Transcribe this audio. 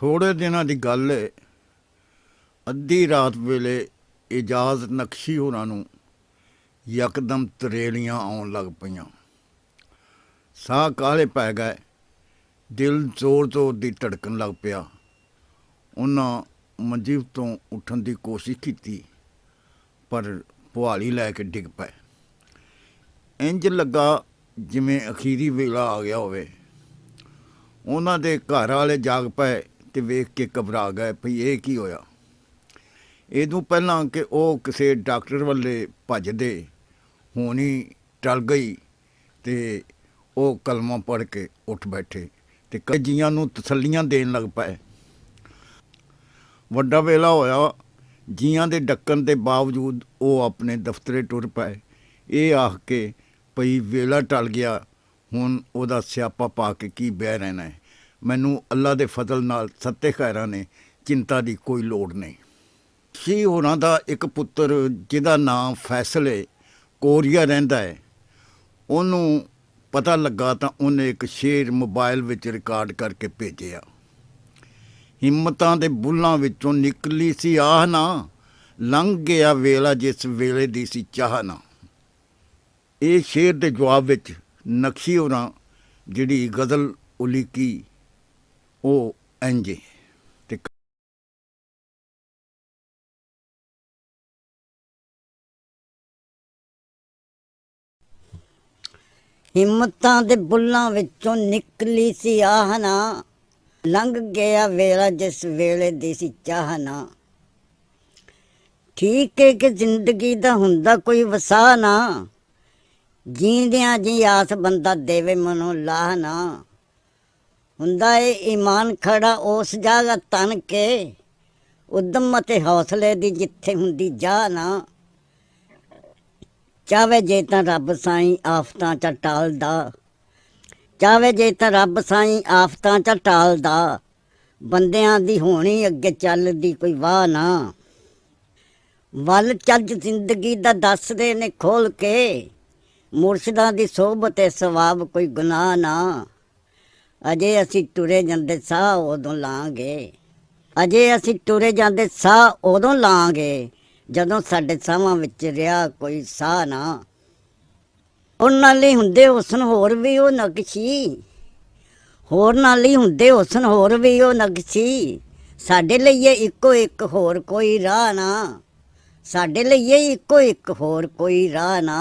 थोड़े दिनों की गल है, अद्धी रात वेले एजाज नक्शी होरां नूं यकदम तरेलियां आउण लग पईयां। साह काले पै गए, दिल जोर जोर दी धड़कन लग पिया। उन्हां मंजी तो उठण दी कोशिश की, पर पुहाली लैके डिग पे। इंज लगा जिमें अखीरी वेला आ गया होवे। उन्हां दे घर वाले जाग पे ते वेख के घबरा गए भई ये की होया। इदों पहलां कि वह किसी डॉक्टर वाले भजदे होनी टल गई ते वह कलमा पढ़ के उठ बैठे ते कई जियां नूं तसल्लियां देन लग पाए। वड्डा वेला होया, जियां दे डक्कन के बावजूद वो अपने दफ्तरे टुर पाए, ये आख के भई वेला टल गया, हुण उहदा स्यापा पा के की बह रहना है। मैनू अल्लाह के फजल नाल सत्ते खैरां ने चिंता की कोई लोड़ नहीं। शी होरां दा एक पुत्र जिहदा नाम फैसल है, कोरिया रहिंदा है। उन्हों पता लगा तो उन्हें एक शेर मोबाइल विच रिकॉर्ड करके भेजिया। हिम्मतां दे बुल्लां विचों निकली सी आह ना, लंघ गया वेला जिस वेले दी सी चाह ना। ये शेर के जवाब विच नक्शी होरां जिहड़ी गज़ल उलीकी वो इंज ते हिम्मतां दे बुल्लां विचों निकली सी आह ना, लंघ गया वेला जिस वेले दी सी चाह ना। ठीक है कि जिंदगी दा हुंदा कोई वसाह ना, जींदियां जी आस बंदा देवे मनो लाह ना। हुंदा है ईमान खड़ा उस जगह तन के, उद्दम ते हौसले दी जिथे हुंदी जाह ना। चाहे जे तां रब साईं आफतां च टालदा, चाहे जे तां रब साईं आफतां च टालदा, बंदियां दी होनी अगे चलदी कोई वाह ना। वल चज जिंदगी दा दसदे ने खोल के, मुर्शदां दी सोहबत सवाब कोई गुनाह ना। अजे असी टुरे जांदे साह उदों लांगे, अजे असी टुरे जांदे साह उदों लांगे, जदों साडे साहां विच रिहा कोई साह ना। उन्हां लई हुंदे हुसन होर भी वो नक्शी, होरनां लई हुंदे हुसन होर भी वो नक्शी, साडे लईए इक्को इक होर कोई राह ना। साडे लईए इक्को इक होर कोई राह ना।